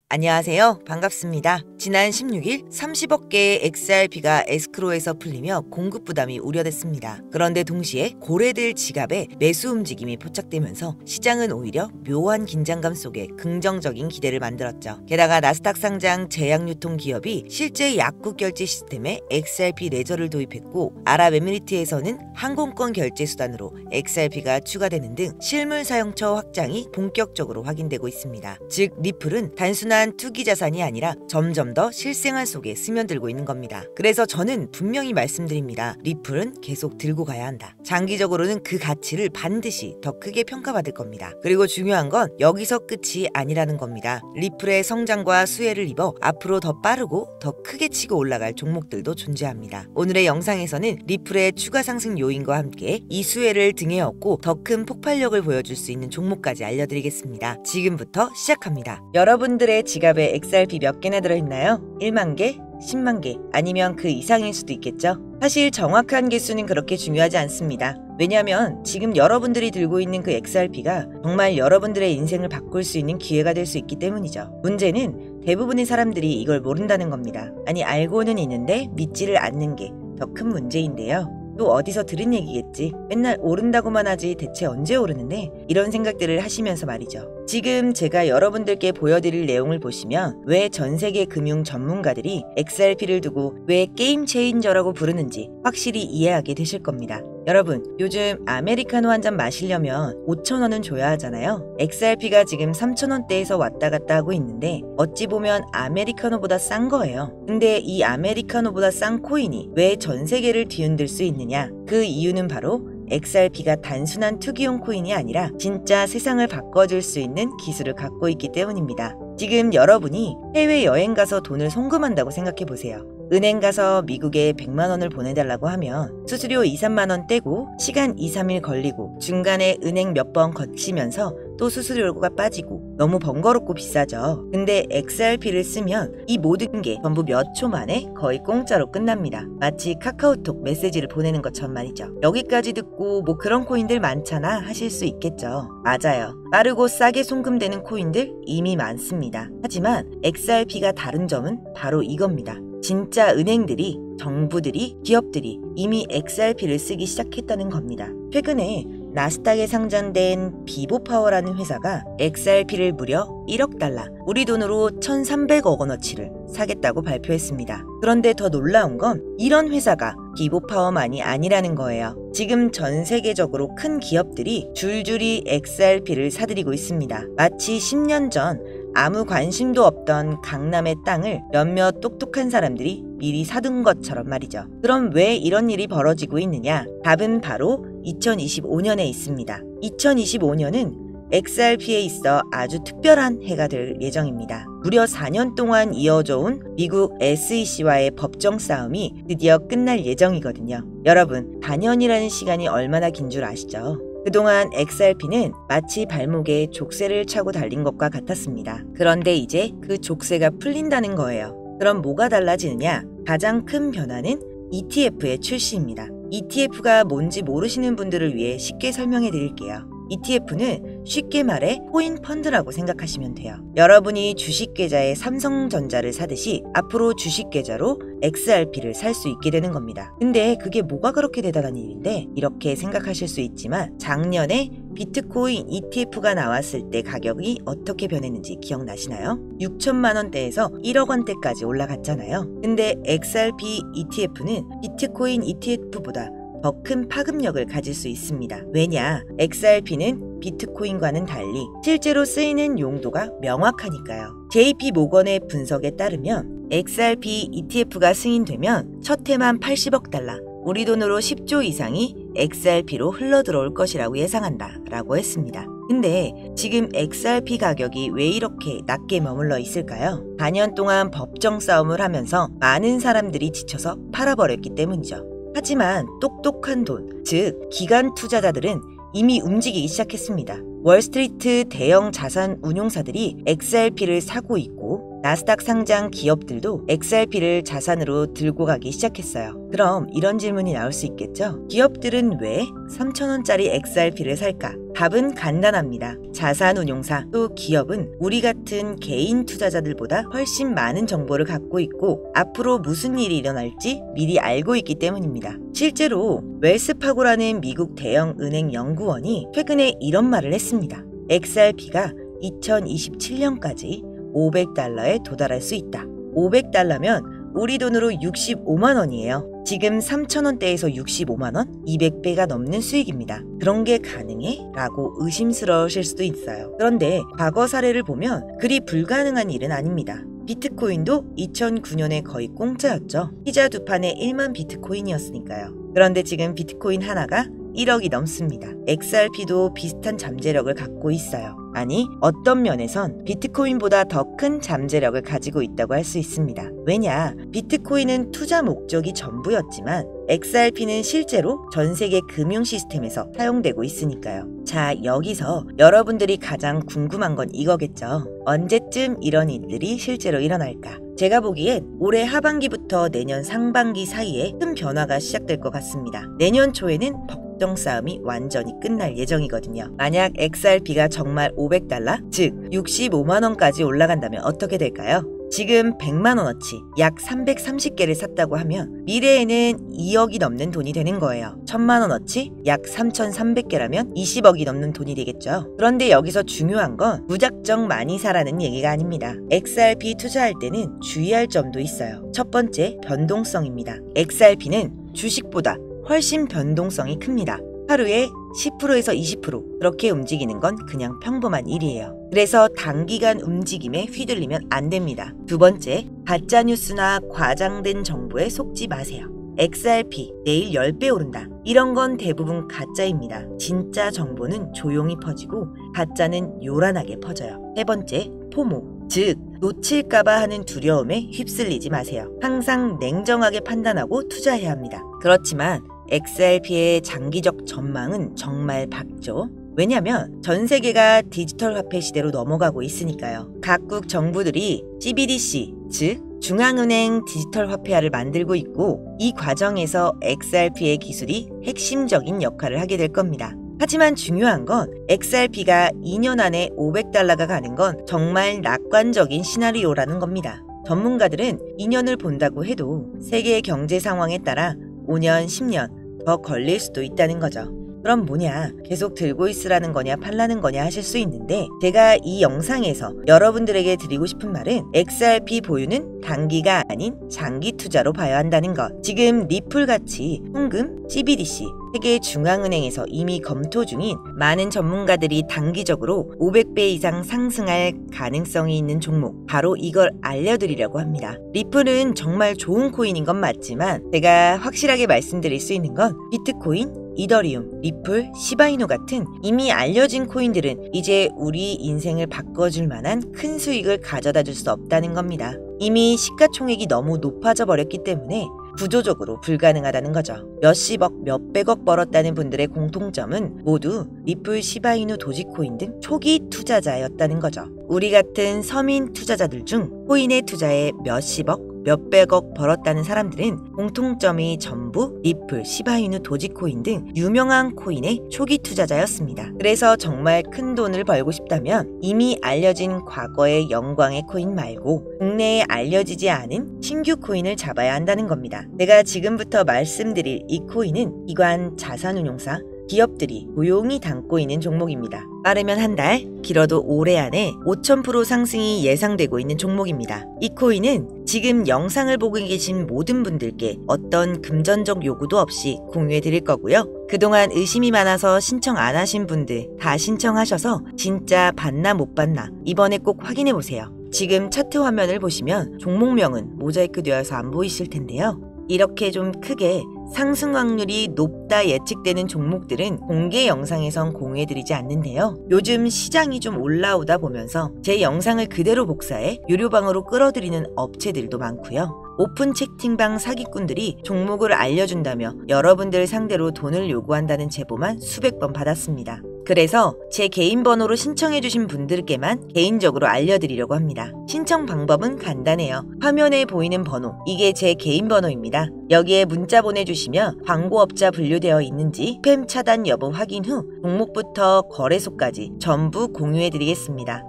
안녕하세요. 반갑습니다. 지난 16일 30억 개의 XRP가 에스크로에서 풀리며 공급 부담이 우려됐습니다. 그런데 동시에 고래들 지갑에 매수 움직임이 포착되면서 시장은 오히려 묘한 긴장감 속에 긍정적인 기대를 만들었죠. 게다가 나스닥 상장 제약유통 기업이 실제 약국 결제 시스템에 XRP 레저를 도입했고, 아랍에미리트에서는 항공권 결제 수단으로 XRP가 추가되는 등 실물 사용처 확장이 본격적으로 확인되고 있습니다. 즉 리플은 단순한 투기 자산이 아니라 점점 더 실생활 속에 스며들고 있는 겁니다. 그래서 저는 분명히 말씀드립니다. 리플은 계속 들고 가야 한다. 장기적으로는 그 가치를 반드시 더 크게 평가받을 겁니다. 그리고 중요한 건 여기서 끝이 아니라는 겁니다. 리플의 성장과 수혜를 입어 앞으로 더 빠르고 더 크게 치고 올라갈 종목들도 존재합니다. 오늘의 영상에서는 리플의 추가 상승 요인과 함께 이 수혜를 등에 업고 더 큰 폭발력을 보여줄 수 있는 종목까지 알려드리겠습니다. 지금부터 시작합니다. 여러분들의 지갑에 XRP 몇 개나 들어있나요? 1만 개? 10만 개? 아니면 그 이상일 수도 있겠죠? 사실 정확한 개수는 그렇게 중요하지 않습니다. 왜냐하면 지금 여러분들이 들고 있는 그 XRP가 정말 여러분들의 인생을 바꿀 수 있는 기회가 될 수 있기 때문이죠. 문제는 대부분의 사람들이 이걸 모른다는 겁니다. 아니, 알고는 있는데 믿지를 않는 게 더 큰 문제인데요. 또 어디서 들은 얘기겠지. 맨날 오른다고만 하지 대체 언제 오르는데? 이런 생각들을 하시면서 말이죠. 지금 제가 여러분들께 보여드릴 내용을 보시면 왜 전 세계 금융 전문가들이 XRP를 두고 왜 게임 체인저라고 부르는지 확실히 이해하게 되실 겁니다. 여러분, 요즘 아메리카노 한 잔 마시려면 5,000원은 줘야 하잖아요. XRP가 지금 3,000원대에서 왔다 갔다 하고 있는데 어찌 보면 아메리카노보다 싼 거예요. 근데 이 아메리카노보다 싼 코인이 왜 전 세계를 뒤흔들 수 있느냐? 그 이유는 바로 XRP가 단순한 투기용 코인이 아니라 진짜 세상을 바꿔줄 수 있는 기술을 갖고 있기 때문입니다. 지금 여러분이 해외여행 가서 돈을 송금한다고 생각해보세요. 은행 가서 미국에 100만 원을 보내달라고 하면 수수료 2, 3만 원 떼고 시간 2, 3일 걸리고 중간에 은행 몇 번 거치면서 또 수수료가 빠지고 너무 번거롭고 비싸죠. 근데 XRP를 쓰면 이 모든 게 전부 몇 초 만에 거의 공짜로 끝납니다. 마치 카카오톡 메시지를 보내는 것처럼 말이죠. 여기까지 듣고 뭐 그런 코인들 많잖아 하실 수 있겠죠. 맞아요. 빠르고 싸게 송금되는 코인들 이미 많습니다. 하지만 XRP가 다른 점은 바로 이겁니다. 진짜 은행들이, 정부들이, 기업들이 이미 XRP를 쓰기 시작했다는 겁니다. 최근에 나스닥에 상장된 비보파워라는 회사가 XRP를 무려 1억 달러, 우리 돈으로 1,300억 원어치를 사겠다고 발표했습니다. 그런데 더 놀라운 건 이런 회사가 비보파워만이 아니라는 거예요. 지금 전 세계적으로 큰 기업들이 줄줄이 XRP를 사들이고 있습니다. 마치 10년 전 아무 관심도 없던 강남의 땅을 몇몇 똑똑한 사람들이 미리 사둔 것처럼 말이죠. 그럼 왜 이런 일이 벌어지고 있느냐? 답은 바로 2025년에 있습니다. 2025년은 XRP에 있어 아주 특별한 해가 될 예정입니다. 무려 4년 동안 이어져 온 미국 SEC와의 법정 싸움이 드디어 끝날 예정이거든요. 여러분, 4년이라는 시간이 얼마나 긴 줄 아시죠? 그동안 XRP는 마치 발목에 족쇄를 차고 달린 것과 같았습니다. 그런데 이제 그 족쇄가 풀린다는 거예요. 그럼 뭐가 달라지느냐? 가장 큰 변화는 ETF의 출시입니다. ETF가 뭔지 모르시는 분들을 위해 쉽게 설명해 드릴게요. ETF는 쉽게 말해 코인 펀드라고 생각하시면 돼요. 여러분이 주식 계좌에 삼성전자를 사듯이 앞으로 주식 계좌로 XRP를 살 수 있게 되는 겁니다. 근데 그게 뭐가 그렇게 대단한 일인데? 이렇게 생각하실 수 있지만 작년에 비트코인 ETF가 나왔을 때 가격이 어떻게 변했는지 기억나시나요? 6천만 원대에서 1억 원대까지 올라갔잖아요. 근데 XRP ETF는 비트코인 ETF보다 더 큰 파급력을 가질 수 있습니다. 왜냐? XRP는 비트코인과는 달리 실제로 쓰이는 용도가 명확하니까요. JP 모건의 분석에 따르면 XRP ETF가 승인되면 첫 해만 80억 달러, 우리 돈으로 10조 이상이 XRP로 흘러들어올 것이라고 예상한다 라고 했습니다. 근데 지금 XRP 가격이 왜 이렇게 낮게 머물러 있을까요? 4년 동안 법정 싸움을 하면서 많은 사람들이 지쳐서 팔아버렸기 때문이죠. 하지만 똑똑한 돈, 즉 기관 투자자들은 이미 움직이기 시작했습니다. 월스트리트 대형 자산 운용사들이 XRP를 사고 있고 나스닥 상장 기업들도 XRP를 자산으로 들고 가기 시작했어요. 그럼 이런 질문이 나올 수 있겠죠? 기업들은 왜 3,000원짜리 XRP를 살까? 답은 간단합니다. 자산운용사 또 기업은 우리 같은 개인 투자자들보다 훨씬 많은 정보를 갖고 있고 앞으로 무슨 일이 일어날지 미리 알고 있기 때문입니다. 실제로 웰스파고라는 미국 대형 은행 연구원이 최근에 이런 말을 했습니다. XRP가 2027년까지 500달러에 도달할 수 있다. 500달러면 우리 돈으로 65만 원이에요. 지금 3,000원대에서 65만 원? 200배가 넘는 수익입니다. 그런 게 가능해? 라고 의심스러우실 수도 있어요. 그런데 과거 사례를 보면 그리 불가능한 일은 아닙니다. 비트코인도 2009년에 거의 공짜였죠. 피자 두 판에 1만 비트코인이었으니까요. 그런데 지금 비트코인 하나가 1억이 넘습니다. XRP도 비슷한 잠재력을 갖고 있어요. 아니, 어떤 면에선 비트코인보다 더 큰 잠재력을 가지고 있다고 할 수 있습니다. 왜냐, 비트코인은 투자 목적이 전부였지만 XRP는 실제로 전 세계 금융 시스템에서 사용되고 있으니까요. 자, 여기서 여러분들이 가장 궁금한 건 이거겠죠. 언제쯤 이런 일들이 실제로 일어날까? 제가 보기엔 올해 하반기부터 내년 상반기 사이에 큰 변화가 시작될 것 같습니다. 내년 초에는 법정 싸움이 완전히 끝날 예정이거든요. 만약 XRP가 정말 500달러, 즉 65만 원까지 올라간다면 어떻게 될까요? 지금 100만 원어치 약 330개를 샀다고 하면 미래에는 2억이 넘는 돈이 되는 거예요. 1000만 원어치 약 3,300개라면 20억이 넘는 돈이 되겠죠. 그런데 여기서 중요한 건 무작정 많이 사라는 얘기가 아닙니다. XRP 투자할 때는 주의할 점도 있어요. 첫 번째, 변동성입니다. XRP는 주식보다 훨씬 변동성이 큽니다. 하루에 10%에서 20% 그렇게 움직이는 건 그냥 평범한 일이에요. 그래서 단기간 움직임에 휘둘리면 안 됩니다. 두 번째, 가짜뉴스나 과장된 정보에 속지 마세요. XRP 내일 10배 오른다. 이런 건 대부분 가짜입니다. 진짜 정보는 조용히 퍼지고 가짜는 요란하게 퍼져요. 세 번째, 포모. 즉, 놓칠까봐 하는 두려움에 휩쓸리지 마세요. 항상 냉정하게 판단하고 투자해야 합니다. 그렇지만 XRP의 장기적 전망은 정말 밝죠. 왜냐면 전 세계가 디지털 화폐 시대로 넘어가고 있으니까요. 각국 정부들이 CBDC, 즉 중앙은행 디지털 화폐화를 만들고 있고 이 과정에서 XRP의 기술이 핵심적인 역할을 하게 될 겁니다. 하지만 중요한 건 XRP가 2년 안에 500달러가 가는 건 정말 낙관적인 시나리오라는 겁니다. 전문가들은 2년을 본다고 해도 세계의 경제 상황에 따라 5년, 10년 더 걸릴 수도 있다는 거죠. 그럼 뭐냐, 계속 들고 있으라는 거냐 팔라는 거냐 하실 수 있는데 제가 이 영상에서 여러분들에게 드리고 싶은 말은 XRP 보유는 단기가 아닌 장기 투자로 봐야 한다는 것. 지금 리플같이 현금, CBDC, 세계 중앙은행에서 이미 검토 중인 많은 전문가들이 단기적으로 500배 이상 상승할 가능성이 있는 종목, 바로 이걸 알려드리려고 합니다. 리플은 정말 좋은 코인인 건 맞지만 제가 확실하게 말씀드릴 수 있는 건 비트코인, 이더리움, 리플, 시바이누 같은 이미 알려진 코인들은 이제 우리 인생을 바꿔줄 만한 큰 수익을 가져다 줄 수 없다는 겁니다. 이미 시가총액이 너무 높아져 버렸기 때문에 구조적으로 불가능하다는 거죠. 몇십억, 몇백억 벌었다는 분들의 공통점은 모두 리플, 시바이누, 도지코인 등 초기 투자자였다는 거죠. 우리 같은 서민 투자자들 중 코인에 투자해 몇십억, 몇백억 벌었다는 사람들은 공통점이 전부 리플, 시바이누, 도지코인 등 유명한 코인의 초기 투자자였습니다. 그래서 정말 큰 돈을 벌고 싶다면 이미 알려진 과거의 영광의 코인 말고 국내에 알려지지 않은 신규 코인을 잡아야 한다는 겁니다. 제가 지금부터 말씀드릴 이 코인은 기관 자산운용사, 기업들이 고용이 담고 있는 종목입니다. 빠르면 한 달, 길어도 올해 안에 5000% 상승이 예상되고 있는 종목입니다. 이 코인은 지금 영상을 보고 계신 모든 분들께 어떤 금전적 요구도 없이 공유해 드릴 거고요. 그동안 의심이 많아서 신청 안 하신 분들 다 신청하셔서 진짜 받나 못 받나 이번에 꼭 확인해 보세요. 지금 차트 화면을 보시면 종목명은 모자이크 되어서 안 보이실 텐데요. 이렇게 좀 크게 상승 확률이 높다 예측되는 종목들은 공개 영상에선 공유해드리지 않는데요. 요즘 시장이 좀 올라오다 보면서 제 영상을 그대로 복사해 유료방으로 끌어들이는 업체들도 많고요. 오픈 채팅방 사기꾼들이 종목을 알려준다며 여러분들 상대로 돈을 요구한다는 제보만 수백 번 받았습니다. 그래서 제 개인 번호로 신청해주신 분들께만 개인적으로 알려드리려고 합니다. 신청 방법은 간단해요. 화면에 보이는 번호, 이게 제 개인 번호입니다. 여기에 문자 보내주시면 광고업자 분류되어 있는지 스팸 차단 여부 확인 후 종목부터 거래소까지 전부 공유해드리겠습니다.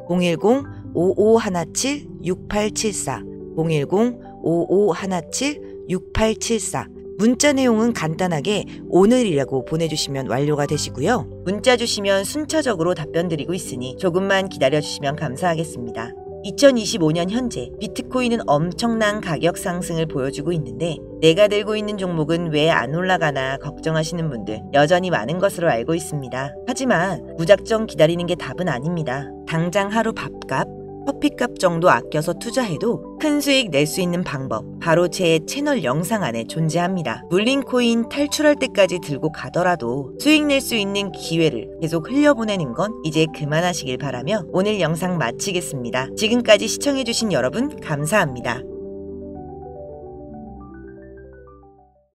010-5517-6874 010-5517-6874 문자 내용은 간단하게 오늘이라고 보내주시면 완료가 되시고요. 문자 주시면 순차적으로 답변 드리고 있으니 조금만 기다려주시면 감사하겠습니다. 2025년 현재 비트코인은 엄청난 가격 상승을 보여주고 있는데 내가 들고 있는 종목은 왜 안 올라가나 걱정하시는 분들 여전히 많은 것으로 알고 있습니다. 하지만 무작정 기다리는 게 답은 아닙니다. 당장 하루 밥값, 커피값 정도 아껴서 투자해도 큰 수익 낼 수 있는 방법 바로 제 채널 영상 안에 존재합니다. 물린 코인 탈출할 때까지 들고 가더라도 수익 낼 수 있는 기회를 계속 흘려보내는 건 이제 그만하시길 바라며 오늘 영상 마치겠습니다. 지금까지 시청해주신 여러분 감사합니다.